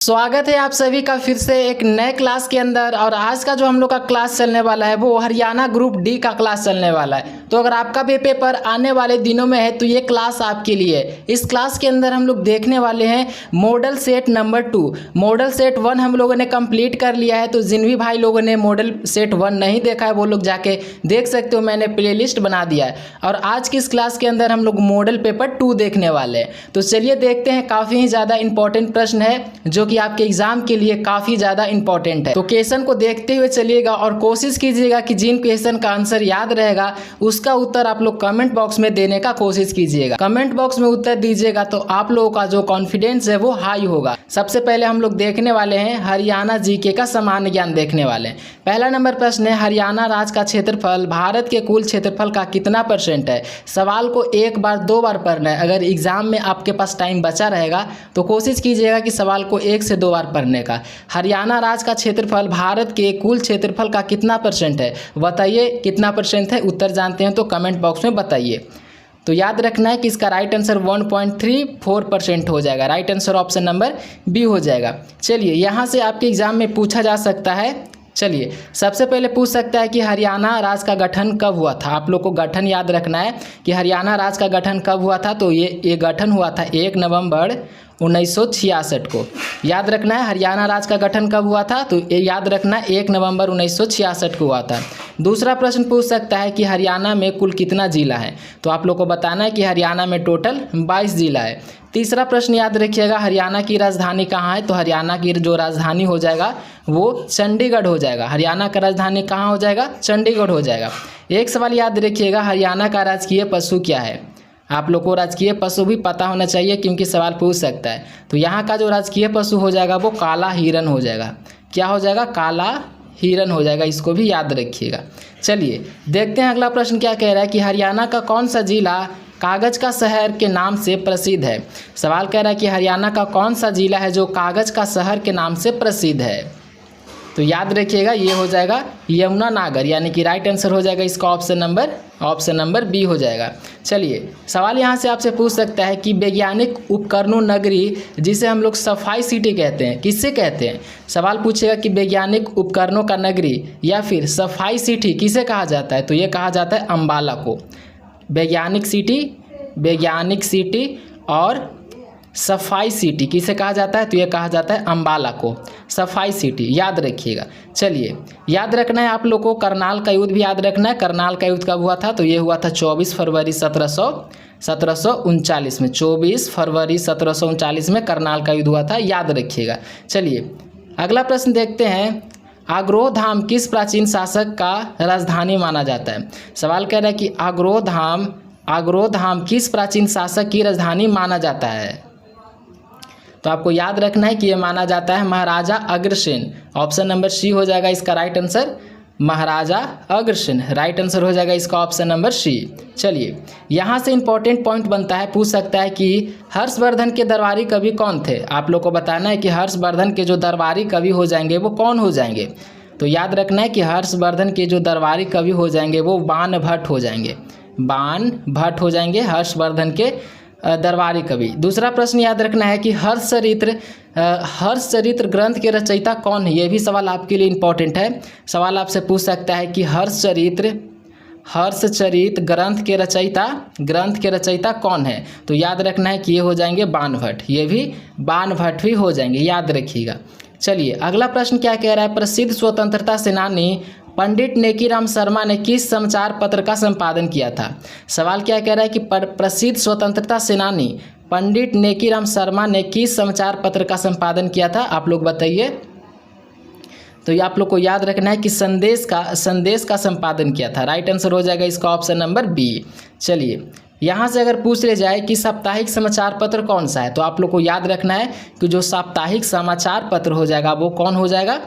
स्वागत है आप सभी का फिर से एक नए क्लास के अंदर। और आज का जो हम लोग का क्लास चलने वाला है वो हरियाणा ग्रुप डी का क्लास चलने वाला है। तो अगर आपका भी पेपर आने वाले दिनों में है तो ये क्लास आपके लिए है। इस क्लास के अंदर हम लोग देखने वाले हैं model set number 2। Model set 1 हम लोगों ने कंप्लीट कर लिया है, तो जिन भी भाई लोगों ने मॉडल सेट 1 नहीं देखा है वो लोग जाके देख सकते हो, मैंने प्लेलिस्ट बना दिया है। और आज की इस क्लास के अंदर हम लोग मॉडल पेपर 2 देखने वाले हैं। तो चलिए देखते हैं, काफ़ी ज़्यादा इंपॉर्टेंट प्रश्न है जो कि आपके एग्जाम के लिए काफी ज्यादा इंपॉर्टेंट है। तो क्वेश्चन को देखते हुए चलिएगा और कोशिश कीजिएगा कि जिन क्वेश्चन का आंसर याद रहेगा उसका उत्तर आप लोग कमेंट बॉक्स में देने का कोशिश कीजिएगा। कमेंट बॉक्स में उत्तर दीजिएगा तो आप लोगों का जो कॉन्फिडेंस है वो हाई होगा। सबसे पहले हम लोग देखने वाले हैं हरियाणा जीके का सामान्य ज्ञान देखने वाले हैं। पहला नंबर प्रश्न है, हरियाणा राज्य का क्षेत्रफल भारत के कुल क्षेत्रफल का कितना % है। सवाल को एक बार 2 बार पढ़ना है। अगर एग्जाम में आपके पास टाइम बचा रहेगा तो कोशिश कीजिएगा कि सवाल को 1 से 2 बार पढ़ने का। हरियाणा राज्य का क्षेत्रफल भारत के कुल क्षेत्रफल का कितना % है, बताइए कितना % है। उत्तर जानते हैं तो कमेंट बॉक्स में बताइए। तो याद रखना है कि इसका राइट आंसर 1.34% हो जाएगा। Right answer option number B हो जाएगा। चलिए यहाँ से आपके एग्जाम में पूछा जा सकता है। चलिए सबसे पहले पूछ सकता है कि हरियाणा राज्य का गठन कब हुआ था। आप लोग को गठन याद रखना है कि हरियाणा राज्य का गठन कब हुआ था। तो ये गठन हुआ था 1 नवंबर 1966 को। याद रखना है हरियाणा राज्य का गठन कब हुआ था, तो ये याद रखना है 1 नवंबर 1966 को हुआ था। दूसरा प्रश्न पूछ सकता है कि हरियाणा में कुल कितना जिला है। तो आप लोग को बताना है कि हरियाणा में टोटल 22 जिला है। तीसरा प्रश्न याद रखिएगा, हरियाणा की राजधानी कहाँ है। तो हरियाणा की जो राजधानी हो जाएगा वो चंडीगढ़ हो जाएगा। हरियाणा का राजधानी कहाँ हो जाएगा, चंडीगढ़ हो जाएगा। एक सवाल याद रखिएगा, हरियाणा का राजकीय पशु क्या है। आप लोग को राजकीय पशु भी पता होना चाहिए क्योंकि सवाल पूछ सकता है। तो यहाँ का जो राजकीय पशु हो जाएगा वो काला हिरन हो जाएगा। क्या हो जाएगा, काला हिरन हो जाएगा। इसको भी याद रखिएगा। चलिए देखते हैं अगला प्रश्न क्या कह रहा है कि हरियाणा का कौन सा जिला कागज का शहर के नाम से प्रसिद्ध है। सवाल कह रहा है कि हरियाणा का कौन सा जिला है जो कागज का शहर के नाम से प्रसिद्ध है। तो याद रखिएगा ये हो जाएगा यमुनानगर, यानी कि राइट आंसर हो जाएगा इसका ऑप्शन नंबर बी हो जाएगा। चलिए सवाल यहाँ से आपसे पूछ सकता है कि वैज्ञानिक उपकरणों नगरी जिसे हम लोग सफाई सिटी कहते हैं, किससे कहते हैं। सवाल पूछेगा कि वैज्ञानिक उपकरणों का नगरी या फिर सफाई सिटी किसे कहा जाता है। तो ये कहा जाता है अम्बाला को। वैज्ञानिक सिटी और सफाई सिटी किसे कहा जाता है, तो ये कहा जाता है अम्बाला को, सफाई सिटी। याद रखिएगा। चलिए याद रखना है आप लोग को करनाल का युद्ध भी याद रखना है। करनाल का युद्ध कब हुआ था, तो ये हुआ था 24 फरवरी 1739 में। 24 फरवरी 1739 में करनाल का युद्ध हुआ था, याद रखिएगा। चलिए अगला प्रश्न देखते हैं, आग्रोह धाम किस प्राचीन शासक का राजधानी माना जाता है। सवाल कह रहा है कि आग्रोह धाम किस प्राचीन शासक की राजधानी माना जाता है। तो आपको याद रखना है कि ये माना जाता है Maharaja Agrasen. Option number C हो जाएगा इसका right answer, Maharaja Agrasen. Right answer हो जाएगा इसका ऑप्शन नंबर सी। चलिए यहाँ से इंपॉर्टेंट पॉइंट बनता है, पूछ सकता है कि हर्षवर्धन के दरबारी कवि कौन थे। आप लोग को बताना है कि हर्षवर्धन के जो दरबारी कवि हो जाएंगे वो कौन हो जाएंगे। तो याद रखना है कि हर्षवर्धन के जो दरबारी कवि हो जाएंगे वो बाणभट्ट हो जाएंगे। बाणभट्ट हो जाएंगे हर्षवर्धन के दरबारी कवि। दूसरा प्रश्न याद रखना है कि हर्षचरित्र ग्रंथ के रचयिता कौन है। यह भी सवाल आपके लिए इंपॉर्टेंट है। सवाल आपसे पूछ सकता है कि हर्षचरित्र ग्रंथ के रचयिता कौन है। तो याद रखना है कि ये हो जाएंगे बाणभट्ट। ये भी बाणभट्ट भी हो जाएंगे, याद रखिएगा। चलिए अगला प्रश्न क्या कह रहा है, प्रसिद्ध स्वतंत्रता सेनानी पंडित नेकीराम शर्मा ने किस समाचार पत्र का संपादन किया था। सवाल क्या कह रहा है कि प्रसिद्ध स्वतंत्रता सेनानी पंडित नेकीराम शर्मा ने किस समाचार पत्र का संपादन किया था, आप लोग बताइए। तो ये आप लोग को याद रखना है कि संदेश का संपादन किया था। राइट आंसर हो जाएगा इसका ऑप्शन नंबर बी। चलिए यहाँ से अगर पूछ ले जाए कि साप्ताहिक समाचार पत्र कौन सा है, तो आप लोग को याद रखना है कि जो साप्ताहिक समाचार पत्र हो जाएगा वो कौन हो जाएगा,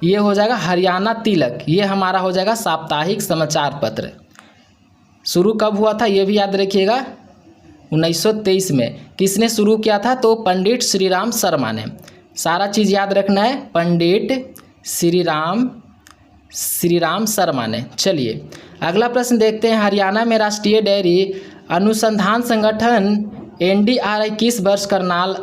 ये हो जाएगा हरियाणा तिलक। ये हमारा हो जाएगा साप्ताहिक समाचार पत्र। शुरू कब हुआ था ये भी याद रखिएगा, 1923 में। किसने शुरू किया था, तो पंडित श्रीराम शर्मा ने। सारा चीज़ याद रखना है, पंडित श्रीराम शर्मा ने। चलिए अगला प्रश्न देखते हैं, हरियाणा में राष्ट्रीय डेयरी अनुसंधान संगठन NDRI किस वर्ष करनाल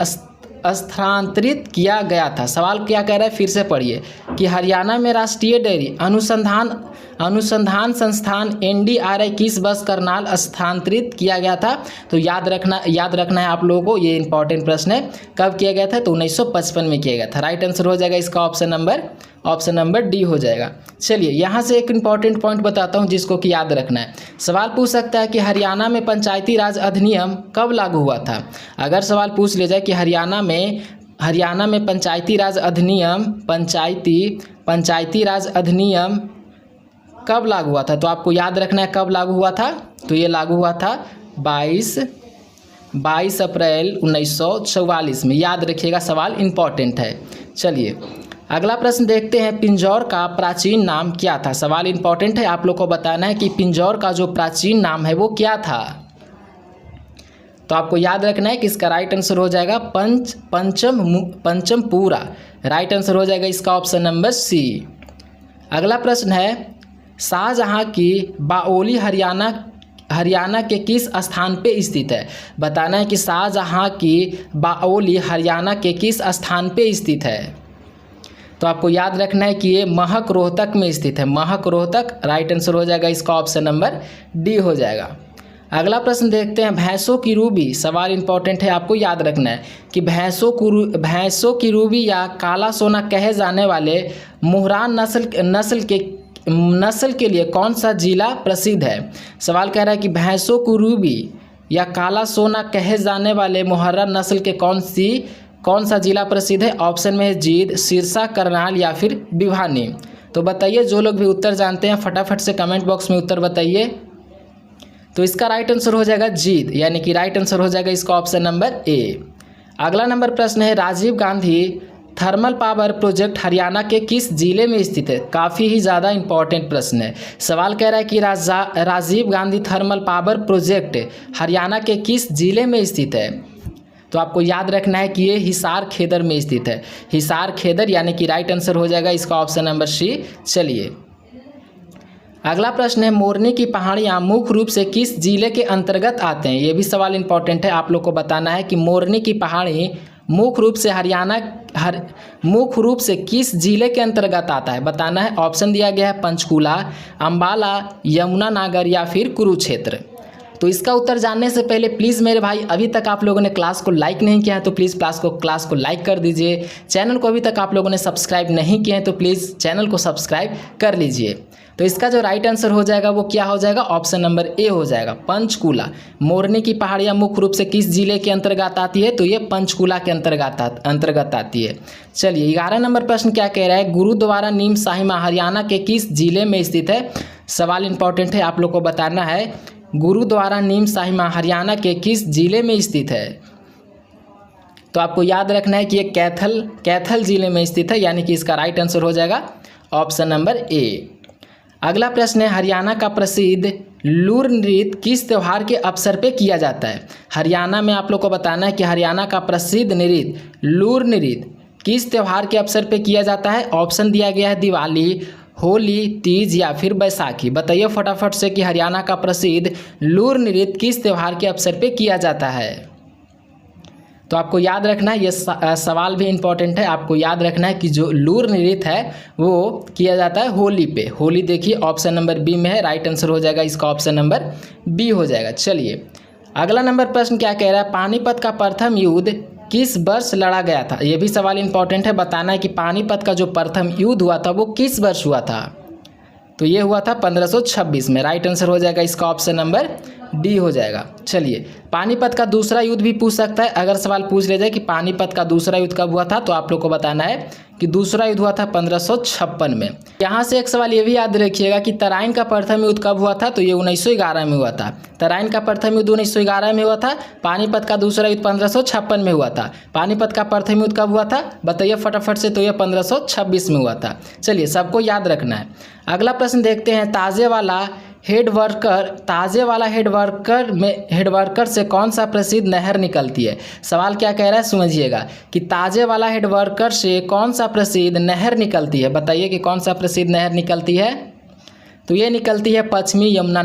स्थानांतरित किया गया था। सवाल क्या कह रहा है, फिर से पढ़िए कि हरियाणा में राष्ट्रीय डेयरी अनुसंधान संस्थान NDRI किस वर्ष करनाल स्थानांतरित किया गया था। तो याद रखना है आप लोगों को, ये इंपॉर्टेंट प्रश्न है। कब किया गया था, तो 1955 में किया गया था। राइट आंसर हो जाएगा इसका ऑप्शन नंबर डी हो जाएगा। चलिए यहाँ से एक इंपॉर्टेंट पॉइंट बताता हूँ जिसको कि याद रखना है। सवाल पूछ सकता है कि हरियाणा में पंचायती राज अधिनियम कब लागू हुआ था। अगर सवाल पूछ लिया जाए कि हरियाणा में पंचायती राज अधिनियम कब लागू हुआ था, तो आपको याद रखना है कब लागू हुआ था। तो ये लागू हुआ था 22 अप्रैल 1944 में। याद रखिएगा, सवाल इंपॉर्टेंट है। चलिए अगला प्रश्न देखते हैं, पिंजौर का प्राचीन नाम क्या था। सवाल इंपॉर्टेंट है, आप लोग को बताना है कि पिंजौर का जो प्राचीन नाम है वो क्या था। तो आपको याद रखना है कि इसका राइट आंसर हो जाएगा पंचमपुरा। राइट आंसर हो जाएगा इसका ऑप्शन नंबर सी। अगला प्रश्न है, शाहजहां की बाओली हरियाणा के किस स्थान पे स्थित है। बताना है कि शाहजहां की बाओली हरियाणा के किस स्थान पे स्थित है। तो आपको याद रखना है कि ये महक रोहतक में स्थित है। महक रोहतक। राइट आंसर हो जाएगा इसका ऑप्शन नंबर डी हो जाएगा। अगला प्रश्न देखते हैं, भैंसों की रूबी। सवाल इंपॉर्टेंट है, आपको याद रखना है कि भैंसों की रूबी या काला सोना कहे जाने वाले मुहरान नस्ल के लिए कौन सा जिला प्रसिद्ध है। सवाल कह रहा है कि भैंसों को रूबी या काला सोना कहे जाने वाले मुहर्रम नस्ल के कौन सा जिला प्रसिद्ध है। ऑप्शन में है जींद, सिरसा, करनाल या फिर भिवानी। तो बताइए, जो लोग भी उत्तर जानते हैं फटाफट से कमेंट बॉक्स में उत्तर बताइए। तो इसका राइट आंसर हो जाएगा जींद, यानी कि राइट आंसर हो जाएगा इसका ऑप्शन नंबर ए। अगला नंबर प्रश्न है, Rajiv Gandhi thermal power project Haryana के किस जिले में स्थित है। काफ़ी ही ज़्यादा इंपॉर्टेंट प्रश्न है। सवाल कह रहा है कि Rajiv Gandhi thermal power project Haryana के किस जिले में स्थित है। तो आपको याद रखना है कि ये हिसार खेदर में स्थित है। हिसार खेदर, यानी कि राइट आंसर हो जाएगा इसका ऑप्शन नंबर सी। चलिए अगला प्रश्न है, मोरनी की पहाड़ियाँ मुख्य रूप से किस जिले के अंतर्गत आते हैं। ये भी सवाल इंपॉर्टेंट है, आप लोग को बताना है कि मोरनी की पहाड़ी मुख्य रूप से किस जिले के अंतर्गत आता है। बताना है। ऑप्शन दिया गया है पंचकूला, अंबाला, यमुनानगर या फिर कुरुक्षेत्र। तो इसका उत्तर जानने से पहले प्लीज़ मेरे भाई, अभी तक आप लोगों ने क्लास को लाइक नहीं किया है तो प्लीज़ क्लास को लाइक कर दीजिए। चैनल को अभी तक आप लोगों ने सब्सक्राइब नहीं किया है तो प्लीज़ चैनल को सब्सक्राइब कर लीजिए। तो इसका जो राइट आंसर हो जाएगा वो क्या हो जाएगा, ऑप्शन नंबर ए हो जाएगा, पंचकूला। मोरनी की पहाड़ियाँ मुख्य रूप से किस जिले के अंतर्गत आती है, तो ये पंचकूला के अंतर्गत आती है। चलिए 11 नंबर प्रश्न क्या कह रहा है, गुरुद्वारा नीम साहिबा हरियाणा के किस जिले में स्थित है। सवाल इंपॉर्टेंट है, आप लोग को बताना है गुरुद्वारा नीम साहिबा हरियाणा के किस जिले में स्थित है। तो आपको याद रखना है कि ये कैथल जिले में स्थित है, यानी कि इसका राइट आंसर हो जाएगा ऑप्शन नंबर ए। अगला प्रश्न है, हरियाणा का प्रसिद्ध लूर नृत्य किस त्यौहार के अवसर पे किया जाता है। हरियाणा में आप लोग को बताना है कि हरियाणा का प्रसिद्ध नृत्य लूर नृत्य किस त्यौहार के अवसर पे किया जाता है। ऑप्शन दिया गया है दिवाली, होली, तीज या फिर बैसाखी। बताइए फटाफट से कि हरियाणा का प्रसिद्ध लूर नृत्य किस त्यौहार के अवसर पे किया जाता है। तो आपको याद रखना है, ये सवाल भी इम्पोर्टेंट है। आपको याद रखना है कि जो लूर नृत्य है वो किया जाता है होली पे। होली देखिए ऑप्शन नंबर बी में है, राइट आंसर हो जाएगा इसका ऑप्शन नंबर बी हो जाएगा। चलिए अगला नंबर प्रश्न क्या कह रहा है, पानीपत का प्रथम युद्ध किस वर्ष लड़ा गया था। ये भी सवाल इंपॉर्टेंट है। बताना है कि पानीपत का जो प्रथम युद्ध हुआ था वो किस वर्ष हुआ था। तो ये हुआ था 1526 में। राइट आंसर हो जाएगा इसका ऑप्शन नंबर डी हो जाएगा। चलिए पानीपत का दूसरा युद्ध भी पूछ सकता है। अगर सवाल पूछ लिया जाए कि पानीपत का दूसरा युद्ध कब हुआ था, तो आप लोग को बताना है कि दूसरा युद्ध हुआ था 1556 में। यहाँ से एक सवाल ये भी याद रखिएगा कि तराइन का प्रथम युद्ध कब हुआ था, तो ये 1911 में हुआ था। तराइन का प्रथम युद्ध 1911 में हुआ था। पानीपत का दूसरा युद्ध 1556 में हुआ था। पानीपत का प्रथम युद्ध कब हुआ था, बताइए फटाफट से। तो ये 1526 में हुआ था। चलिए सबको याद रखना है। अगला प्रश्न देखते हैं, ताजे वाला हेडवर्कर से कौन सा प्रसिद्ध नहर निकलती है। सवाल क्या कह रहा है समझिएगा कि ताजे वाला हेडवर्कर से कौन सा प्रसिद्ध नहर निकलती है। बताइए कि कौन सा प्रसिद्ध नहर निकलती है। तो ये निकलती है पश्चिमी यमुना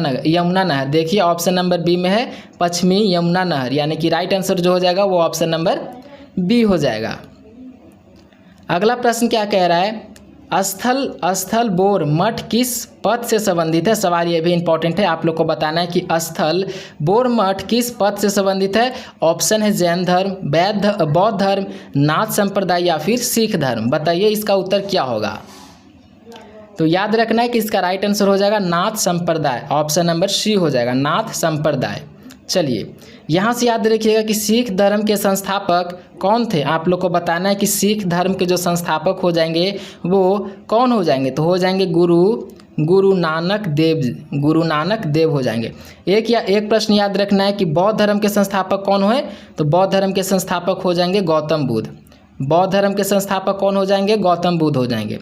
नहर। देखिए ऑप्शन नंबर बी में है पश्चिमी यमुना नहर, यानी कि राइट आंसर जो हो जाएगा वो ऑप्शन नंबर बी हो जाएगा। अगला प्रश्न क्या कह रहा है, स्थल बोर मठ किस पद से संबंधित है। सवाल ये भी इंपॉर्टेंट है, आप लोग को बताना है कि स्थल बोर मठ किस पद से संबंधित है। ऑप्शन है जैन धर्म, बौद्ध धर्म, नाथ संप्रदाय या फिर सिख धर्म। बताइए इसका उत्तर क्या होगा। तो याद रखना है कि इसका राइट आंसर हो जाएगा नाथ संप्रदाय, ऑप्शन नंबर सी हो जाएगा, नाथ संप्रदाय। चलिए यहाँ से याद रखिएगा कि सिख धर्म के संस्थापक कौन थे। आप लोग को बताना है कि सिख धर्म के जो संस्थापक हो जाएंगे वो कौन हो जाएंगे। तो हो जाएंगे गुरु नानक देव हो जाएंगे। एक प्रश्न याद रखना है कि बौद्ध धर्म के संस्थापक कौन हुए। तो बौद्ध धर्म के संस्थापक हो जाएंगे गौतम बुद्ध। बौद्ध धर्म के संस्थापक कौन हो जाएंगे, गौतम बुद्ध हो जाएंगे।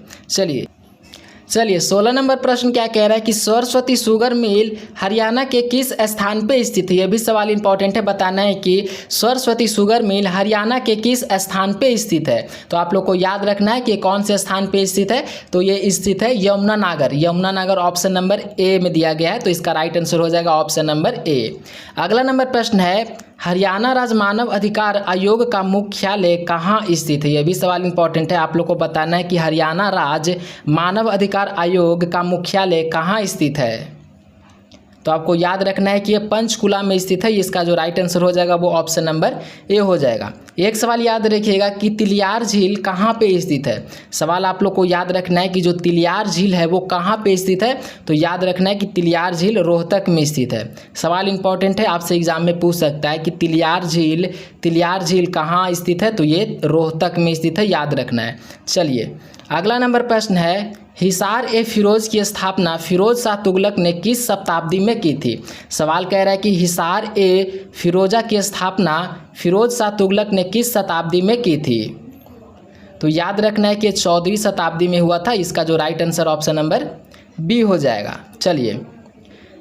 चलिए 16 नंबर प्रश्न क्या कह रहा है कि सरस्वती शुगर मिल हरियाणा के किस स्थान पे स्थित है। यह भी सवाल इंपॉर्टेंट है, बताना है कि सरस्वती शुगर मिल हरियाणा के किस स्थान पे स्थित है। तो आप लोग को याद रखना है कि कौन से स्थान पे स्थित है। तो ये स्थित है यमुनानगर, ऑप्शन नंबर ए में दिया गया है। तो इसका राइट आंसर हो जाएगा ऑप्शन नंबर ए। अगला नंबर प्रश्न है हरियाणा राज्य मानव अधिकार आयोग का मुख्यालय कहाँ स्थित है। यह भी सवाल इंपॉर्टेंट है, आप लोग को बताना है कि हरियाणा राज्य मानव अधिकार आयोग का मुख्यालय कहाँ स्थित है। तो आपको याद रखना है कि ये पंचकुला में स्थित है। इसका जो राइट आंसर हो जाएगा वो ऑप्शन नंबर ए हो जाएगा। एक सवाल याद रखिएगा कि तिलियार झील कहाँ पे स्थित है। सवाल आप लोग को याद रखना है कि जो तिलियार झील है वो कहाँ पे स्थित है। तो याद रखना है कि तिलियार झील रोहतक में स्थित है। सवाल इंपॉर्टेंट है, आपसे एग्जाम में पूछ सकता है कि तिलियार झील कहाँ स्थित है। तो ये रोहतक में स्थित है, याद रखना है। चलिए अगला नंबर प्रश्न है हिसार ए फिरोज की स्थापना फिरोज शाह तुगलक ने किस शताब्दी में की थी। सवाल कह रहा है कि हिसार ए फिरोजा की स्थापना फिरोज शाह तुगलक ने किस शताब्दी में की थी। तो याद रखना है कि 14वीं शताब्दी में हुआ था। इसका जो right answer option number B हो जाएगा। चलिए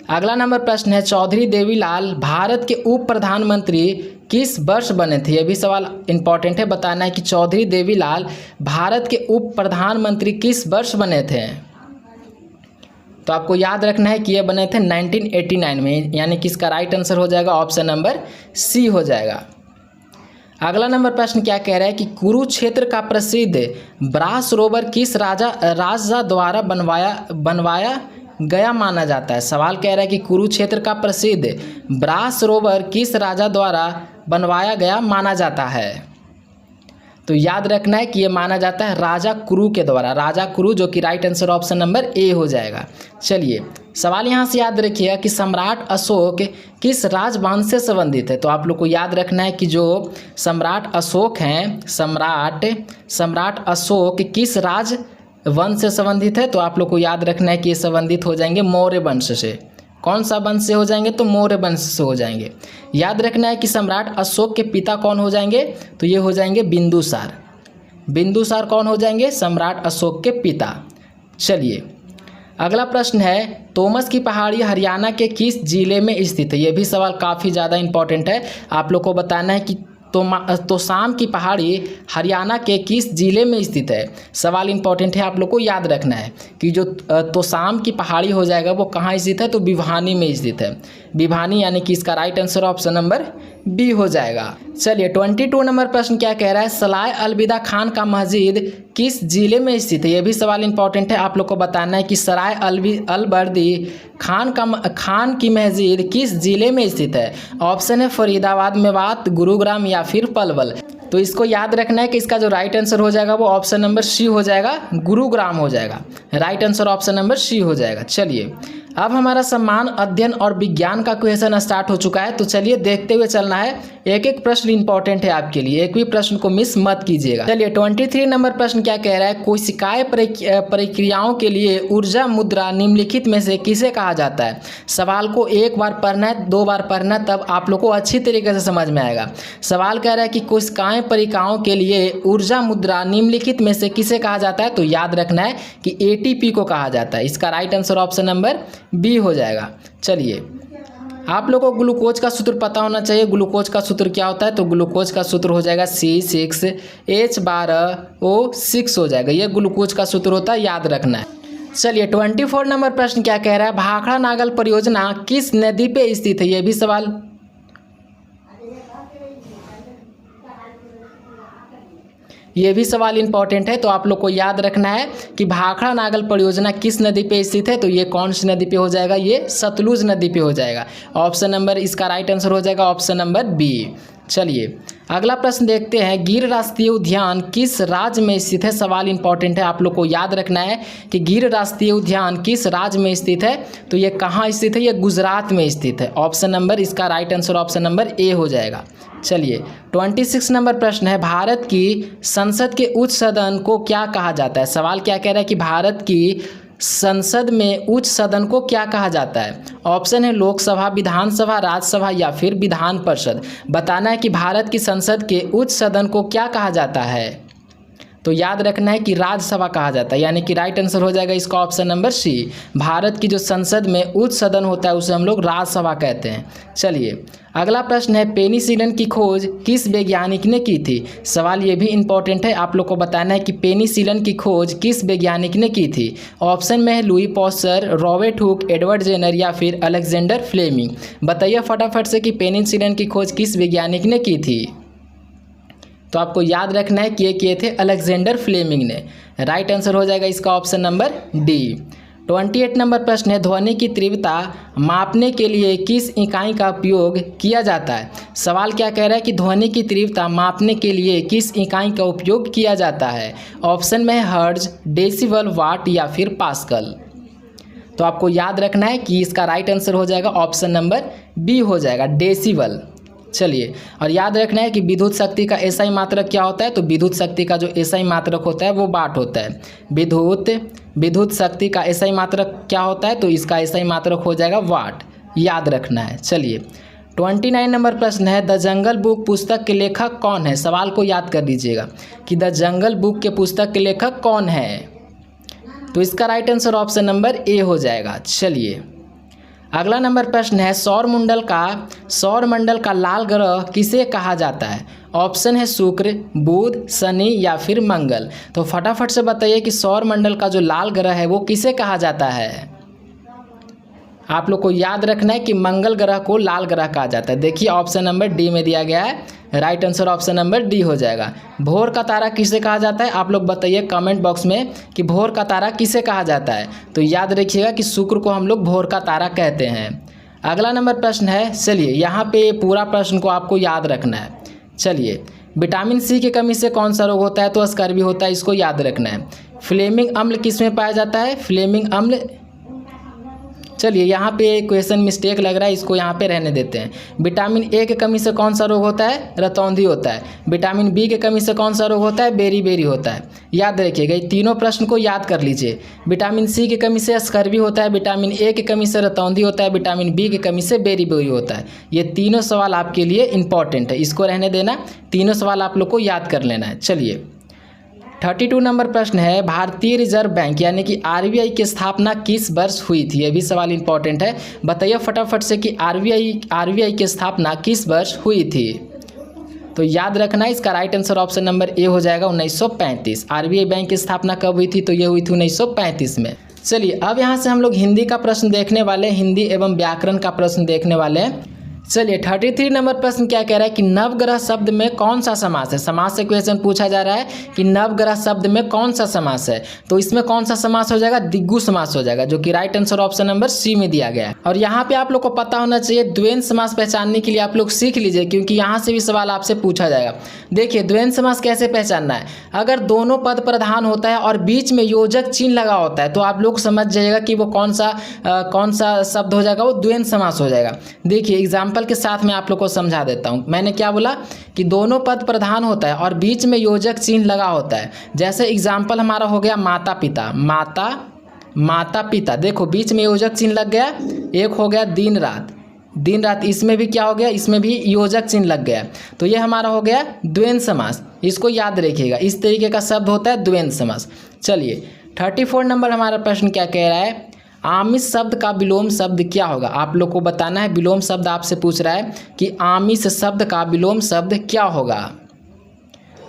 अगला नंबर प्रश्न है चौधरी देवीलाल भारत के उप प्रधानमंत्री किस वर्ष बने थे। यह भी सवाल इंपॉर्टेंट है, बताना है कि चौधरी देवीलाल भारत के उप प्रधानमंत्री किस वर्ष बने थे। तो आपको याद रखना है कि ये बने थे 1989 में, यानी कि इसका राइट आंसर हो जाएगा ऑप्शन नंबर सी हो जाएगा। अगला नंबर प्रश्न क्या कह रहा है कि कुरुक्षेत्र का प्रसिद्ध ब्रास सरोवर किस राजा द्वारा बनवाया गया माना जाता है। सवाल कह रहा है कि कुरुक्षेत्र का प्रसिद्ध ब्रास सरोवर किस राजा द्वारा बनवाया गया माना जाता है। तो याद रखना है कि ये माना जाता है राजा कुरु के द्वारा, राजा कुरु, जो कि right answer option number A हो जाएगा। चलिए सवाल यहाँ से याद रखिएगा कि सम्राट अशोक किस राजवंश से संबंधित है। तो आप लोग को याद रखना है कि जो सम्राट अशोक हैं, सम्राट अशोक किस राजवंश से संबंधित है। तो आप लोग को याद रखना है कि ये संबंधित हो जाएंगे मौर्य वंश से। कौन सा वंश से हो जाएंगे, तो मौर्य वंश से हो जाएंगे। याद रखना है कि सम्राट अशोक के पिता कौन हो जाएंगे, तो ये हो जाएंगे बिंदुसार। बिंदुसार कौन हो जाएंगे, सम्राट अशोक के पिता। चलिए अगला प्रश्न है तोमस की पहाड़ी हरियाणा के किस जिले में स्थित है। ये भी सवाल काफ़ी ज़्यादा इंपॉर्टेंट है, आप लोग को बताना है कि तोशाम की पहाड़ी हरियाणा के किस जिले में स्थित है। सवाल इंपॉर्टेंट है, आप लोग को याद रखना है कि जो तोशाम की पहाड़ी हो जाएगा वो कहाँ स्थित है, तो भिवानी में स्थित है। भिवानी, यानी कि इसका right answer option number B हो जाएगा। चलिए 22 नंबर प्रश्न क्या कह रहा है सलाय अलविदा खान का मस्जिद किस जिले में स्थित है। यह भी सवाल इंपॉर्टेंट है, आप लोग को बताना है कि सराय अलवर्दी खान की मस्जिद किस जिले में स्थित है। ऑप्शन है फरीदाबाद, मेवात, गुरुग्राम या फिर पलवल। तो इसको याद रखना है कि इसका जो राइट आंसर हो जाएगा वो ऑप्शन नंबर सी हो जाएगा, गुरुग्राम हो जाएगा। Right answer option number C हो जाएगा। चलिए अब हमारा सम्मान अध्ययन और विज्ञान का क्वेश्चन स्टार्ट हो चुका है। तो चलिए देखते हुए चलना है, एक एक प्रश्न इंपॉर्टेंट है आपके लिए, एक भी प्रश्न को मिस मत कीजिएगा। चलिए 23 नंबर प्रश्न क्या कह रहा है कोशिकाएं प्रक्रियाओं के लिए ऊर्जा मुद्रा निम्नलिखित में से किसे कहा जाता है। सवाल को एक बार पढ़ना है, 2 बार पढ़ना, तब आप लोग को अच्छी तरीके से समझ में आएगा। सवाल कह रहा है कि कोशिकाएं प्रक्रियाओं के लिए ऊर्जा मुद्रा निम्नलिखित में से किसे कहा जाता है। तो याद रखना है कि ATP को कहा जाता है। इसका right answer option number B हो जाएगा। चलिए आप लोगों को ग्लूकोज का सूत्र पता होना चाहिए। ग्लूकोज का सूत्र क्या होता है, तो ग्लूकोज का सूत्र हो जाएगा C6H12O6 हो जाएगा। ये ग्लूकोज का सूत्र होता है, याद रखना है। चलिए 24 नंबर प्रश्न क्या कह रहा है भाखड़ा नागल परियोजना किस नदी पे स्थित है। ये भी सवाल ये भी सवाल इंपॉर्टेंट है, तो आप लोग को याद रखना है कि भाखड़ा नागल परियोजना किस नदी पे स्थित है, तो ये कौन सी नदी पे हो जाएगा, ये सतलुज नदी पे हो जाएगा। ऑप्शन नंबर इसका राइट आंसर हो जाएगा ऑप्शन नंबर बी। चलिए अगला प्रश्न देखते हैं, गिर राष्ट्रीय उद्यान किस राज्य में स्थित है। सवाल इंपॉर्टेंट है, आप लोग को याद रखना है कि गिर राष्ट्रीय उद्यान किस राज्य में स्थित है, तो ये कहाँ स्थित है, ये गुजरात में स्थित है। ऑप्शन नंबर इसका right answer option number A हो जाएगा। चलिए 26 नंबर प्रश्न है, भारत की संसद के उच्च सदन को क्या कहा जाता है। सवाल क्या कह रहा है कि भारत की संसद में उच्च सदन को क्या कहा जाता है। ऑप्शन है लोकसभा, विधानसभा, राज्यसभा या फिर विधान परिषद। बताना है कि भारत की संसद के उच्च सदन को क्या कहा जाता है, तो याद रखना है कि राज्यसभा कहा जाता है, यानी कि राइट आंसर हो जाएगा इसका ऑप्शन नंबर सी। भारत की जो संसद में उच्च सदन होता है उसे हम लोग राज्यसभा कहते हैं। चलिए अगला प्रश्न है, पेनिसिलिन की खोज किस वैज्ञानिक ने की थी। सवाल ये भी इंपॉर्टेंट है, आप लोग को बताना है कि पेनिसिलिन की खोज किस वैज्ञानिक ने की थी। ऑप्शन में है Louis Pasteur, Robert Hooke, Edward Jenner या फिर अलेक्जेंडर फ्लेमिंग। बताइए फटाफट से कि पेनिसिलिन की खोज किस वैज्ञानिक ने की थी, तो आपको याद रखना है कि ये किए थे अलेक्जेंडर फ्लेमिंग ने। राइट आंसर हो जाएगा इसका ऑप्शन नंबर डी। 28 नंबर प्रश्न है, ध्वनि की तीव्रता मापने के लिए किस इकाई का उपयोग किया जाता है। सवाल क्या कह रहा है कि ध्वनि की तीव्रता मापने के लिए किस इकाई का उपयोग किया जाता है। ऑप्शन में है हर्ट्ज, डेसिबल, वाट या फिर पास्कल। तो आपको याद रखना है कि इसका राइट आंसर हो जाएगा ऑप्शन नंबर बी हो जाएगा, डेसिबल। चलिए और याद रखना है कि विद्युत शक्ति का एसआई मात्रक क्या होता है, तो विद्युत शक्ति का जो एसआई मात्रक होता है वो वाट होता है। विद्युत शक्ति का एसआई मात्रक क्या होता है, तो इसका एसआई मात्रक हो जाएगा वाट, याद रखना है। चलिए 29 नंबर प्रश्न है, द जंगल बुक पुस्तक के लेखक कौन है। सवाल को याद कर लीजिएगा कि द जंगल बुक के पुस्तक के लेखक कौन है, तो इसका right answer option number A हो जाएगा। चलिए अगला नंबर प्रश्न है, सौर मंडल का लाल ग्रह किसे कहा जाता है। ऑप्शन है शुक्र, बुध, शनि या फिर मंगल। तो फटाफट से बताइए कि सौर मंडल का जो लाल ग्रह है वो किसे कहा जाता है। आप लोग को याद रखना है कि मंगल ग्रह को लाल ग्रह कहा जाता है। देखिए ऑप्शन नंबर डी में दिया गया है, right answer option number D हो जाएगा। भोर का तारा किसे कहा जाता है, आप लोग बताइए कमेंट बॉक्स में कि भोर का तारा किसे कहा जाता है। तो याद रखिएगा कि शुक्र को हम लोग भोर का तारा कहते हैं। अगला नंबर प्रश्न है, चलिए यहाँ पे पूरा प्रश्न को आपको याद रखना है। चलिए विटामिन सी की कमी से कौन सा रोग होता है, तो स्कर्वी होता है, इसको याद रखना है। फ्लेमिंग अम्ल किस में पाया जाता है, फ्लेमिंग अम्ल, चलिए यहाँ पे क्वेश्चन मिस्टेक लग रहा है, इसको यहाँ पे रहने देते हैं। विटामिन ए की कमी से कौन सा रोग होता है, रतौंधी होता है। विटामिन बी की कमी से कौन सा रोग होता है, बेरी होता है। याद रखिएगा, ये तीनों प्रश्न को याद कर लीजिए। विटामिन सी की कमी से स्कर्वी होता है, विटामिन ए की कमी से रतौंधी होता है, विटामिन बी की कमी से बेरी होता है। ये तीनों सवाल आपके लिए इंपॉर्टेंट है, इसको रहने देना, तीनों सवाल आप लोग को याद कर लेना है। चलिए 32 नंबर प्रश्न है, भारतीय रिजर्व बैंक यानी कि आरबीआई की स्थापना किस वर्ष हुई थी। यह भी सवाल इंपॉर्टेंट है, बताइए फटाफट से कि आरबीआई की स्थापना किस वर्ष हुई थी। तो याद रखना है इसका right answer option number A हो जाएगा 1935। आरबीआई बैंक की स्थापना कब हुई थी, तो ये हुई थी 1935 में। चलिए अब यहाँ से हम लोग हिंदी का प्रश्न देखने वाले, हिंदी एवं व्याकरण का प्रश्न देखने वाले हैं। चलिए 33 नंबर प्रश्न क्या कह रहा है कि नवग्रह शब्द में कौन सा समास है। समास से क्वेश्चन पूछा जा रहा है कि नवग्रह शब्द में कौन सा समास है, तो इसमें कौन सा समास हो जाएगा, दिग्गु समास हो जाएगा, जो कि right answer option number C में दिया गया है। और यहाँ पे आप लोग को पता होना चाहिए, द्वंद्व समास पहचानने के लिए आप लोग सीख लीजिए, क्योंकि यहाँ से भी सवाल आपसे पूछा जाएगा। देखिए द्वंद्व समास कैसे पहचानना है, अगर दोनों पद प्रधान होता है और बीच में योजक चिन्ह लगा होता है, तो आप लोग समझ जाइएगा कि वो कौन सा शब्द हो जाएगा, वो द्वंद्व समास हो जाएगा। देखिए एग्जाम्पल के साथ मैं आप लोग को समझा देता हूँ। मैंने क्या बोला कि दोनों पद प्रधान होता है और बीच में योजक चिन्ह लगा होता है। जैसे एग्जाम्पल हमारा हो गया माता पिता, माता पिता, देखो बीच में योजक चिन्ह लग गया। एक हो गया दिन रात, इसमें भी क्या हो गया, इसमें भी योजक चिन्ह लग गया। तो ये हमारा हो गया द्वंद्व समास, इसको याद रखिएगा, इस तरीके का शब्द होता है द्वंद्व समास। चलिए 34 नंबर हमारा प्रश्न क्या कह रहा है, आमिष शब्द का विलोम शब्द क्या होगा। आप लोग को बताना है, विलोम शब्द आपसे पूछ रहा है कि आमिष शब्द का विलोम शब्द क्या होगा।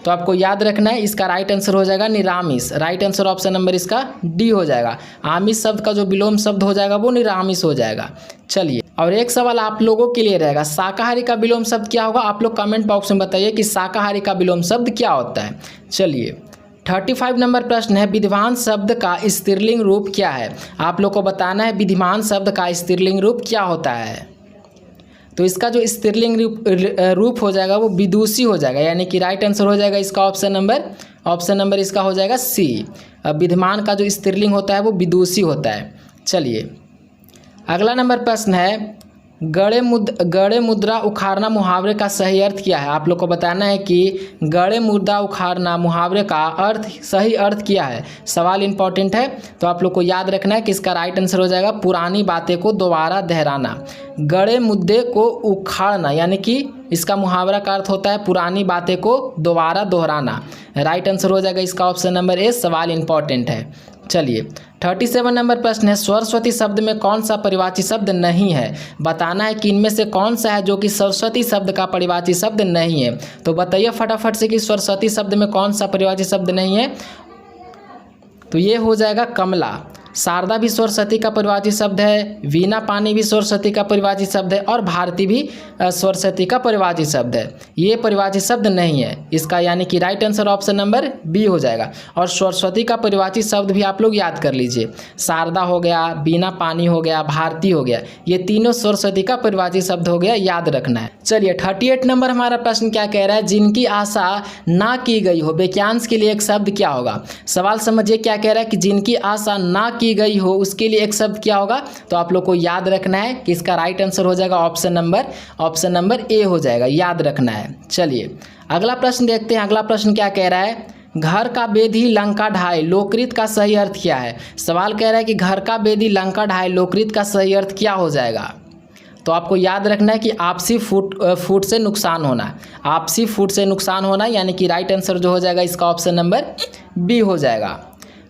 तो आपको याद रखना है इसका राइट आंसर हो जाएगा निरामिष। राइट आंसर ऑप्शन नंबर इसका डी हो जाएगा। आमिष शब्द का जो विलोम शब्द हो जाएगा वो निरामिष हो जाएगा। चलिए, और एक सवाल आप लोगों के लिए रहेगा, शाकाहारी का विलोम शब्द क्या होगा? आप लोग कमेंट बॉक्स में बताइए कि शाकाहारी का विलोम शब्द क्या होता है। चलिए, 35 नंबर प्रश्न है, विद्वान शब्द का स्त्रीलिंग रूप क्या है? आप लोग को बताना है विद्वान शब्द का स्त्रीलिंग रूप क्या होता है। तो इसका जो स्त्रीलिंग रूप हो जाएगा वो विदुषी हो जाएगा, यानी कि राइट आंसर हो जाएगा इसका ऑप्शन नंबर इसका हो जाएगा सी। विद्वान का जो स्त्रीलिंग होता है वो विदुषी होता है। चलिए, अगला नंबर प्रश्न है, गड़े मुद्रा उखाड़ना मुहावरे का सही अर्थ क्या है? आप लोग को बताना है कि गड़े मुद्रा उखाड़ना मुहावरे का सही अर्थ क्या है। सवाल इंपॉर्टेंट है, तो आप लोग को याद रखना है कि इसका राइट आंसर हो जाएगा पुरानी बातें को दोबारा दोहराना। गड़े मुद्दे को उखाड़ना यानी कि इसका मुहावरा का अर्थ होता है पुरानी बातें को दोबारा दोहराना। राइट आंसर हो जाएगा इसका ऑप्शन नंबर ए। सवाल इंपॉर्टेंट है। चलिए, 37 नंबर प्रश्न है, सरस्वती शब्द में कौन सा परिवाची शब्द नहीं है? बताना है कि इनमें से कौन सा है जो कि सरस्वती शब्द का परिवाची शब्द नहीं है। तो बताइए फटाफट से कि सरस्वती शब्द में कौन सा परिवाची शब्द नहीं है। तो ये हो जाएगा कमला। शारदा भी सरस्वती का परिवाची शब्द है, वीणा पानी भी सरस्वती का परिवाची शब्द है, और भारती भी सरस्वती का परिवाची शब्द है। ये परिवाची शब्द नहीं है इसका, यानी कि right answer option number B हो जाएगा। और सरस्वती का परिवाची शब्द भी आप लोग याद कर लीजिए, शारदा हो गया, वीणा पानी हो गया, भारती हो गया, ये तीनों सरस्वती का परिवाची शब्द हो गया, याद रखना है। चलिए, 38 नंबर हमारा प्रश्न क्या कह रहा है, जिनकी आशा ना की गई हो, वाक्यांश के लिए एक शब्द क्या होगा? सवाल समझिए क्या कह रहा है कि जिनकी आशा ना की गई हो उसके लिए एक शब्द क्या होगा। तो आप लोग को याद रखना है कि इसका राइट आंसर हो जाएगा ऑप्शन नंबर ए हो जाएगा, याद रखना है। चलिए, अगला प्रश्न देखते हैं। अगला प्रश्न क्या कह रहा है, घर का बेदी लंका ढाए लोककृत का सही अर्थ क्या है? सवाल कह रहा है कि घर का बेदी लंका ढाए लोककृत का सही अर्थ क्या हो जाएगा? तो आपको याद रखना है कि आपसी फूट से नुकसान होना, आपसी फूट से नुकसान होना, यानी कि राइट आंसर जो हो जाएगा इसका ऑप्शन नंबर बी हो जाएगा।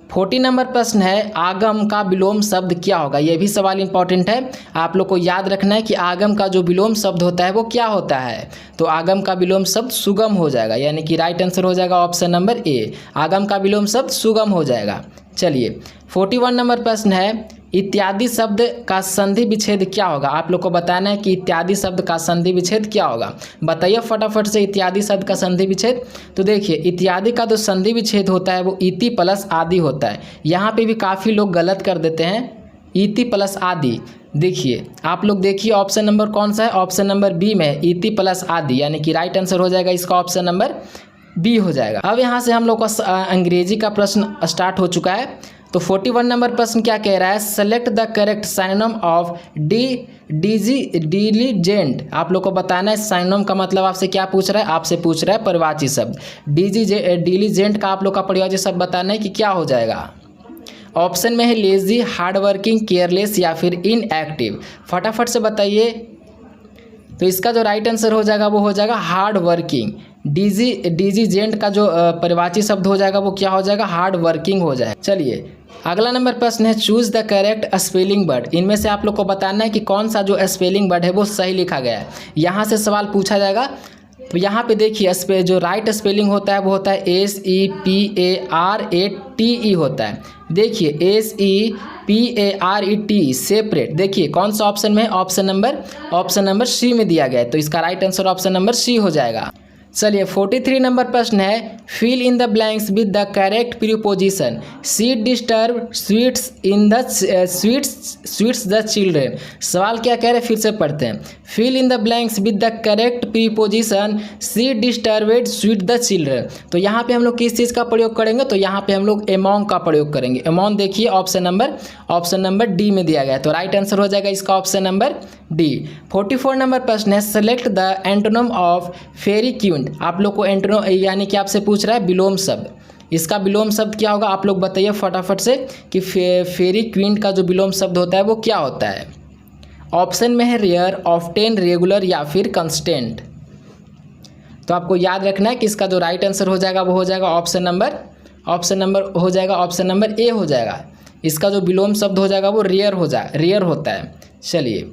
40 नंबर प्रश्न है, आगम का विलोम शब्द क्या होगा? यह भी सवाल इंपॉर्टेंट है, आप लोग को याद रखना है कि आगम का जो विलोम शब्द होता है वो क्या होता है। तो आगम का विलोम शब्द सुगम हो जाएगा, यानी कि राइट आंसर हो जाएगा ऑप्शन नंबर ए। आगम का विलोम शब्द सुगम हो जाएगा। चलिए, 41 नंबर प्रश्न है, इत्यादि शब्द का संधि विच्छेद क्या होगा? आप लोग को बताना है कि इत्यादि शब्द का संधि विच्छेद क्या होगा। बताइए फटाफट से इत्यादि शब्द का संधि विच्छेद। तो देखिए, इत्यादि का जो संधि विच्छेद होता है वो इति प्लस आदि होता है। यहाँ पे भी काफ़ी लोग गलत कर देते हैं, इति प्लस आदि। देखिए, आप लोग देखिए ऑप्शन नंबर कौन सा है, ऑप्शन नंबर बी में इति प्लस आदि, यानी कि राइट आंसर हो जाएगा इसका ऑप्शन नंबर बी हो जाएगा। अब यहाँ से हम लोग का अंग्रेजी का प्रश्न स्टार्ट हो चुका है। तो 41 नंबर प्रश्न क्या कह रहा है, select the correct synonym of diligent. आप लोग को बताना है सिनोनिम का मतलब आपसे क्या पूछ रहा है, आपसे पूछ रहा है परिवाची शब्द। डिलीजेंट का आप लोग का परिवाची शब्द बताना है कि क्या हो जाएगा। ऑप्शन में है लेजी, हार्ड वर्किंग, केयरलेस या फिर इनएक्टिव। फटाफट से बताइए। तो इसका जो राइट आंसर हो जाएगा वो हो जाएगा हार्ड वर्किंग। डिलीजेंट का जो परिवाची शब्द हो जाएगा वो क्या हो जाएगा, हार्ड वर्किंग हो जाएगा। चलिए, अगला नंबर प्रश्न है, choose the correct spelling word. इनमें से आप लोग को बताना है कि कौन सा जो स्पेलिंग वर्ड है वो सही लिखा गया है। यहाँ से सवाल पूछा जाएगा। तो यहाँ पे देखिए, जो राइट स्पेलिंग होता है वो होता है SEPARATE होता है। देखिए, SEPARET सेपरेट। देखिए कौन सा ऑप्शन में है, ऑप्शन नंबर सी में दिया गया है। तो इसका right answer option number C हो जाएगा। चलिए, 43 नंबर प्रश्न है, fill in the blanks with the correct preposition. See disturb sweets in the sweets the children. सवाल क्या कह रहे हैं, फिर से पढ़ते हैं। Fill in the blanks with the correct preposition, see disturbed sweet the children. तो यहाँ पे हम लोग किस चीज़ का प्रयोग करेंगे, तो यहाँ पे हम लोग एमोंग का प्रयोग करेंगे। एमोंग देखिए ऑप्शन नंबर डी में दिया गया है। तो राइट आंसर हो जाएगा इसका ऑप्शन नंबर डी। 44 नंबर प्रश्न है, select the antonym of fairy queen. आप लोग को एंटोनिम यानी कि आपसे पूछ रहा है विलोम शब्द। इसका विलोम शब्द क्या होगा, आप लोग बताइए फटाफट से कि फेरी क्वीन का जो विलोम शब्द होता है वो क्या होता है। ऑप्शन में है रेयर, ऑफ्टेन, रेगुलर या फिर कंस्टेंट। तो आपको याद रखना है कि इसका जो राइट आंसर हो जाएगा वो हो जाएगा ऑप्शन नंबर हो जाएगा ऑप्शन नंबर ए हो जाएगा। इसका जो विलोम शब्द हो जाएगा वो रेयर होता है। चलिए,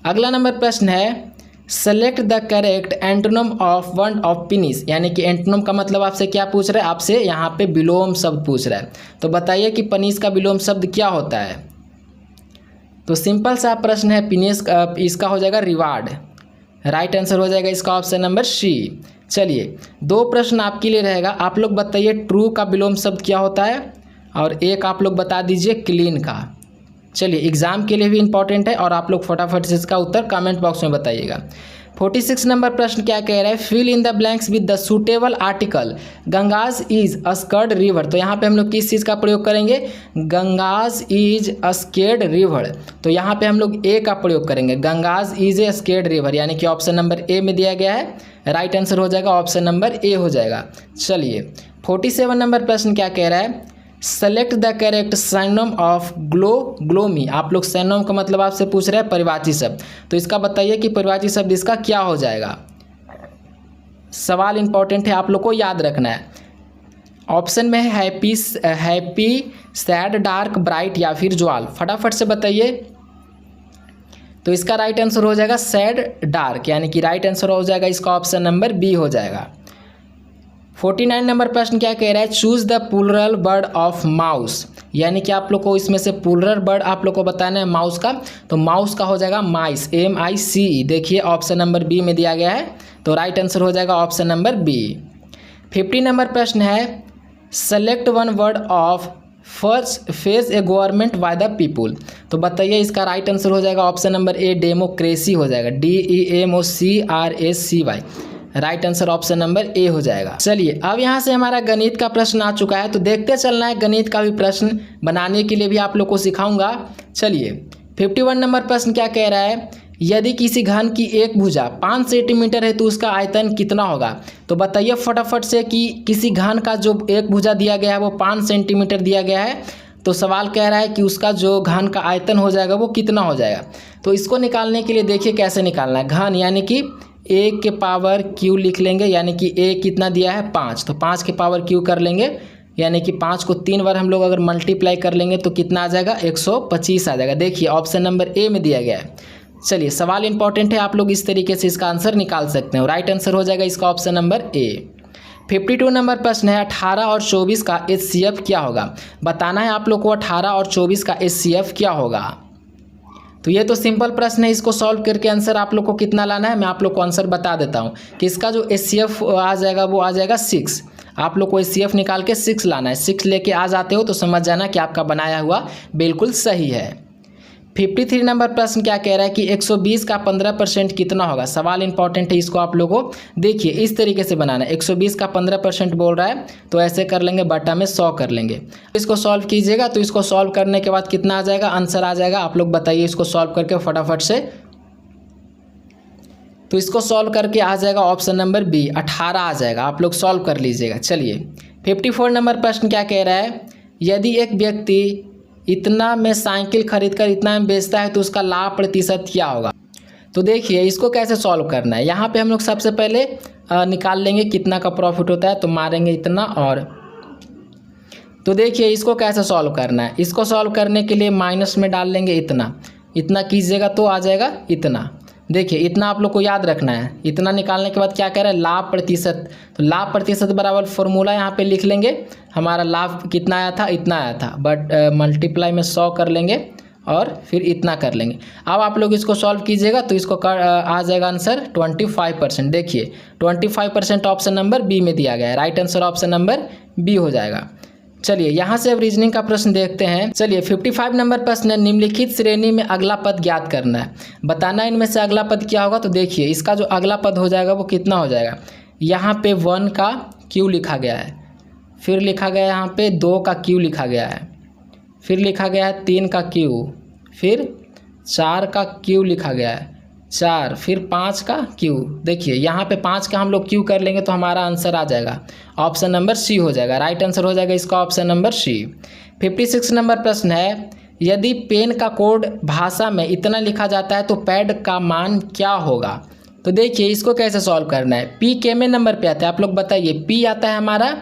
अगला नंबर प्रश्न है, select the correct antonym of one of penis, यानी कि एंटोनिम का मतलब आपसे क्या पूछ रहा है, आपसे यहाँ पे विलोम शब्द पूछ रहा है। तो बताइए कि पेनिस का विलोम शब्द क्या होता है। तो सिंपल सा प्रश्न है, पेनिस का इसका हो जाएगा रिवार्ड। राइट आंसर हो जाएगा इसका ऑप्शन नंबर सी। चलिए 2 प्रश्न आपके लिए रहेगा, आप लोग बताइए ट्रू का विलोम शब्द क्या होता है, और एक आप लोग बता दीजिए क्लीन का। चलिए एग्जाम के लिए भी इंपॉर्टेंट है, और आप लोग फटाफट से इसका उत्तर कमेंट बॉक्स में बताइएगा। 46 नंबर प्रश्न क्या कह रहा है, fill in the blanks with the suitable article Ganges is a sacred river. तो यहाँ पे हम लोग किस चीज़ का प्रयोग करेंगे, गंगाज इज अ स्केर्ड रिवर। तो यहाँ पे हम लोग ए का प्रयोग करेंगे, गंगाज इज ए स्केर्ड रिवर, यानी कि ऑप्शन नंबर ए में दिया गया है। राइट आंसर हो जाएगा ऑप्शन नंबर ए हो जाएगा। चलिए 47 नंबर प्रश्न क्या कह रहा है, select the correct synonym of gloomy. आप लोग सिनोनिम का मतलब आपसे पूछ रहे हैं परिवाची शब्द, तो इसका बताइए कि परिवाची शब्द इसका क्या हो जाएगा। सवाल इंपॉर्टेंट है, आप लोग को याद रखना है। ऑप्शन में है हैप्पी, सैड, डार्क, ब्राइट या फिर ज्वाल। फटाफट से बताइए। तो इसका राइट आंसर हो जाएगा सैड डार्क, यानी कि राइट आंसर हो जाएगा इसका ऑप्शन नंबर बी हो जाएगा। 49 नंबर प्रश्न क्या कह रहा है, choose the plural word of mouse, यानी कि आप लोग को इसमें से प्लूरल वर्ड आप लोग को बताना है माउस का। तो माउस का हो जाएगा माइस, MICE। देखिए ऑप्शन नंबर बी में दिया गया है, तो राइट आंसर हो जाएगा ऑप्शन नंबर बी। 50 नंबर प्रश्न है, select one word of first phase A government by the people. तो बताइए इसका राइट आंसर हो जाएगा ऑप्शन नंबर ए, डेमोक्रेसी हो जाएगा, DEMOCRACY। Right answer option number A हो जाएगा। चलिए अब यहाँ से हमारा गणित का प्रश्न आ चुका है, तो देखते चलना है। गणित का भी प्रश्न बनाने के लिए भी आप लोग को सिखाऊंगा। चलिए 51 नंबर प्रश्न क्या कह रहा है, यदि किसी घन की एक भुजा 5 सेंटीमीटर है तो उसका आयतन कितना होगा। तो बताइए फटाफट से कि किसी घन का जो एक भुजा दिया गया है वो 5 सेंटीमीटर दिया गया है, तो सवाल कह रहा है कि उसका जो घन का आयतन हो जाएगा वो कितना हो जाएगा। तो इसको निकालने के लिए देखिए कैसे निकालना है। घन यानी कि a के पावर q लिख लेंगे, यानी कि a कितना दिया है 5, तो 5 के पावर q कर लेंगे, यानी कि 5 को 3 बार हम लोग अगर मल्टीप्लाई कर लेंगे तो कितना आ जाएगा 125 आ जाएगा। देखिए ऑप्शन नंबर ए में दिया गया है। चलिए सवाल इंपॉर्टेंट है, आप लोग इस तरीके से इसका आंसर निकाल सकते हैं। राइट आंसर हो जाएगा इसका ऑप्शन नंबर ए। 52 नंबर प्रश्न है, 18 और 24 का HCF क्या होगा। बताना है आप लोग को 18 और 24 का HCF क्या होगा। तो ये तो सिंपल प्रश्न है, इसको सॉल्व करके आंसर आप लोग को कितना लाना है, मैं आप लोग को आंसर बता देता हूँ कि इसका जो HCF आ जाएगा वो आ जाएगा 6। आप लोग को HCF निकाल के 6 लाना है। 6 लेके आ जाते हो तो समझ जाना कि आपका बनाया हुआ बिल्कुल सही है। 53 नंबर प्रश्न क्या कह रहा है कि 120 का 15% कितना होगा। सवाल इंपॉर्टेंट है, इसको आप लोगों को देखिए इस तरीके से बनाना है। 120 का 15% बोल रहा है तो ऐसे कर लेंगे, बटा में 100 कर लेंगे। इसको सॉल्व कीजिएगा तो इसको सॉल्व करने के बाद कितना आ जाएगा, आंसर आ जाएगा। आप लोग बताइए इसको सॉल्व करके फटाफट से। तो इसको सॉल्व करके आ जाएगा ऑप्शन नंबर बी, 18 आ जाएगा। आप लोग सॉल्व कर लीजिएगा। चलिए 54 नंबर प्रश्न क्या कह रहा है, यदि एक व्यक्ति इतना में साइकिल खरीदकर इतना में बेचता है तो उसका लाभ प्रतिशत क्या होगा। तो देखिए इसको कैसे सॉल्व करना है। यहाँ पे हम लोग सबसे पहले निकाल लेंगे कितना का प्रॉफिट होता है, तो मारेंगे इतना और। तो देखिए इसको कैसे सॉल्व करना है। इसको सॉल्व करने के लिए माइनस में डाल लेंगे इतना, इतना कीजिएगा तो आ जाएगा इतना। देखिए इतना आप लोग को याद रखना है। इतना निकालने के बाद क्या कह रहा है, लाभ प्रतिशत। तो लाभ प्रतिशत बराबर फॉर्मूला यहाँ पे लिख लेंगे। हमारा लाभ कितना आया था, इतना आया था, बट मल्टीप्लाई में 100 कर लेंगे और फिर इतना कर लेंगे। अब आप लोग इसको सॉल्व कीजिएगा तो इसको आ जाएगा आंसर 25%। देखिए 25% ऑप्शन नंबर बी में दिया गया है। Right answer option number B हो जाएगा। चलिए यहाँ से अब रीजनिंग का प्रश्न देखते हैं। चलिए 55 नंबर प्रश्न है, निम्नलिखित श्रेणी में अगला पद ज्ञात करना है। बताना इनमें से अगला पद क्या होगा। तो देखिए इसका जो अगला पद हो जाएगा वो कितना हो जाएगा। यहाँ पे 1 का Q लिखा गया है, फिर लिखा गया है यहाँ पे 2 का Q लिखा गया है, फिर लिखा गया है 3 का Q, फिर 4 का Q लिखा गया है 4, फिर 5 का Q। देखिए यहाँ पे 5 का हम लोग Q कर लेंगे तो हमारा आंसर आ जाएगा ऑप्शन नंबर सी हो जाएगा। राइट आंसर हो जाएगा इसका ऑप्शन नंबर सी। 56 नंबर प्रश्न है, यदि पेन का कोड भाषा में इतना लिखा जाता है तो पैड का मान क्या होगा। तो देखिए इसको कैसे सॉल्व करना है। P कितने नंबर पे आता है आप लोग बताइए। P आता है हमारा,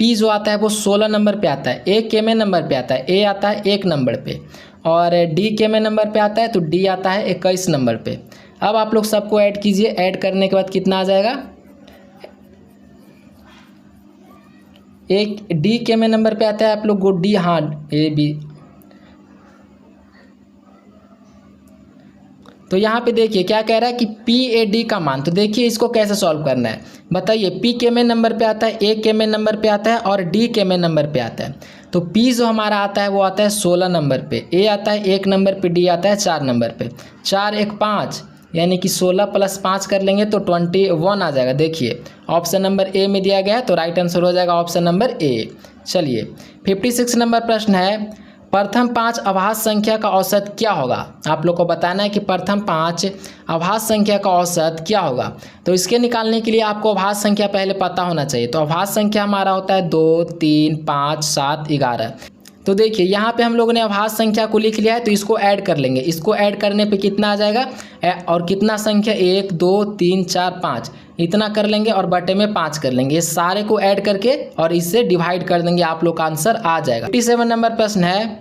P जो आता है वो 16 नंबर पे आता है। A कितने नंबर पे आता है, A आता है 1 नंबर पे, और D कितने नंबर पे आता है, तो D आता है 21 नंबर पे। अब आप लोग सबको ऐड कीजिए, ऐड करने के बाद कितना आ जाएगा, एक डी के में नंबर पे आता है आप लोग को डी, हाँ ए बी। तो यहाँ पे देखिए क्या कह रहा है कि पी ए डी का मान। तो देखिए इसको कैसे सॉल्व करना है बताइए। पी के में नंबर पे आता है, ए के में नंबर पे आता है और डी के में नंबर पे आता है। तो पी जो हमारा आता है वो आता है 16 नंबर पे, ए आता है 1 नंबर पे, डी आता है 4 नंबर पे। 4 1 5 यानी कि 16 + 5 कर लेंगे तो 21 आ जाएगा। देखिए ऑप्शन नंबर ए में दिया गया है तो राइट आंसर हो जाएगा ऑप्शन नंबर ए। चलिए 56 नंबर प्रश्न है, प्रथम 5 अभाज्य संख्या का औसत क्या होगा। आप लोग को बताना है कि प्रथम 5 अभाज्य संख्या का औसत क्या होगा। तो इसके निकालने के लिए आपको अभाज्य संख्या पहले पता होना चाहिए। तो अभाज्य संख्या हमारा होता है 2 3 5 7 11। तो देखिए यहाँ पे हम लोगों ने अभाज्य संख्या को लिख लिया है तो इसको ऐड कर लेंगे। इसको ऐड करने पे कितना आ जाएगा और कितना संख्या 1 2 3 4 5 इतना कर लेंगे और बटे में 5 कर लेंगे। ये सारे को ऐड करके और इससे डिवाइड कर देंगे, आप लोग का आंसर आ जाएगा। 57 नंबर प्रश्न है,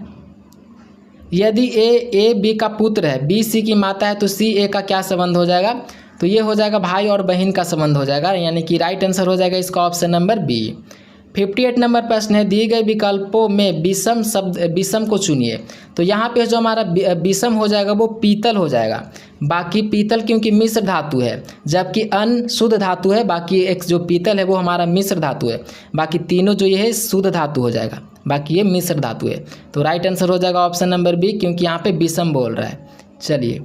यदि ए बी का पुत्र है, बी सी की माता है तो सी ए का क्या संबंध हो जाएगा। तो ये हो जाएगा भाई और बहन का संबंध हो जाएगा, यानी कि राइट आंसर हो जाएगा इसका ऑप्शन नंबर बी। 58 नंबर प्रश्न है, दिए गए विकल्पों में विषम को चुनिए। तो यहाँ पे जो हमारा विषम हो जाएगा वो पीतल हो जाएगा। बाकी पीतल क्योंकि मिश्र धातु है, जबकि अन शुद्ध धातु है। बाकी एक जो पीतल है वो हमारा मिश्र धातु है। बाकी तीनों जो ये है शुद्ध धातु हो जाएगा, बाकी ये मिश्र धातु है। तो राइट आंसर हो जाएगा ऑप्शन नंबर बी, क्योंकि यहाँ पे विषम बोल रहा है। चलिए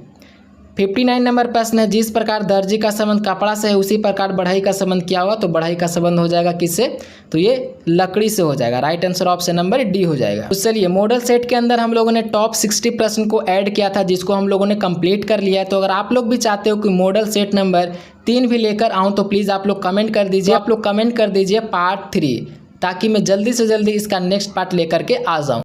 59 नंबर प्रश्न है, जिस प्रकार दर्जी का संबंध कपड़ा से है उसी प्रकार बढ़ई का संबंध क्या हुआ। तो बढ़ई का संबंध हो जाएगा किससे, तो ये लकड़ी से हो जाएगा। Right answer option number D हो जाएगा। तो चलिए मॉडल सेट के अंदर हम लोगों ने टॉप 60 प्रश्न को ऐड किया था, जिसको हम लोगों ने कंप्लीट कर लिया है। तो अगर आप लोग भी चाहते हो कि मॉडल सेट नंबर 3 भी लेकर आऊँ तो प्लीज़ आप लोग कमेंट कर दीजिए। आप लोग कमेंट कर दीजिए पार्ट 3, ताकि मैं जल्दी से जल्दी इसका नेक्स्ट पार्ट लेकर के आ जाऊँ।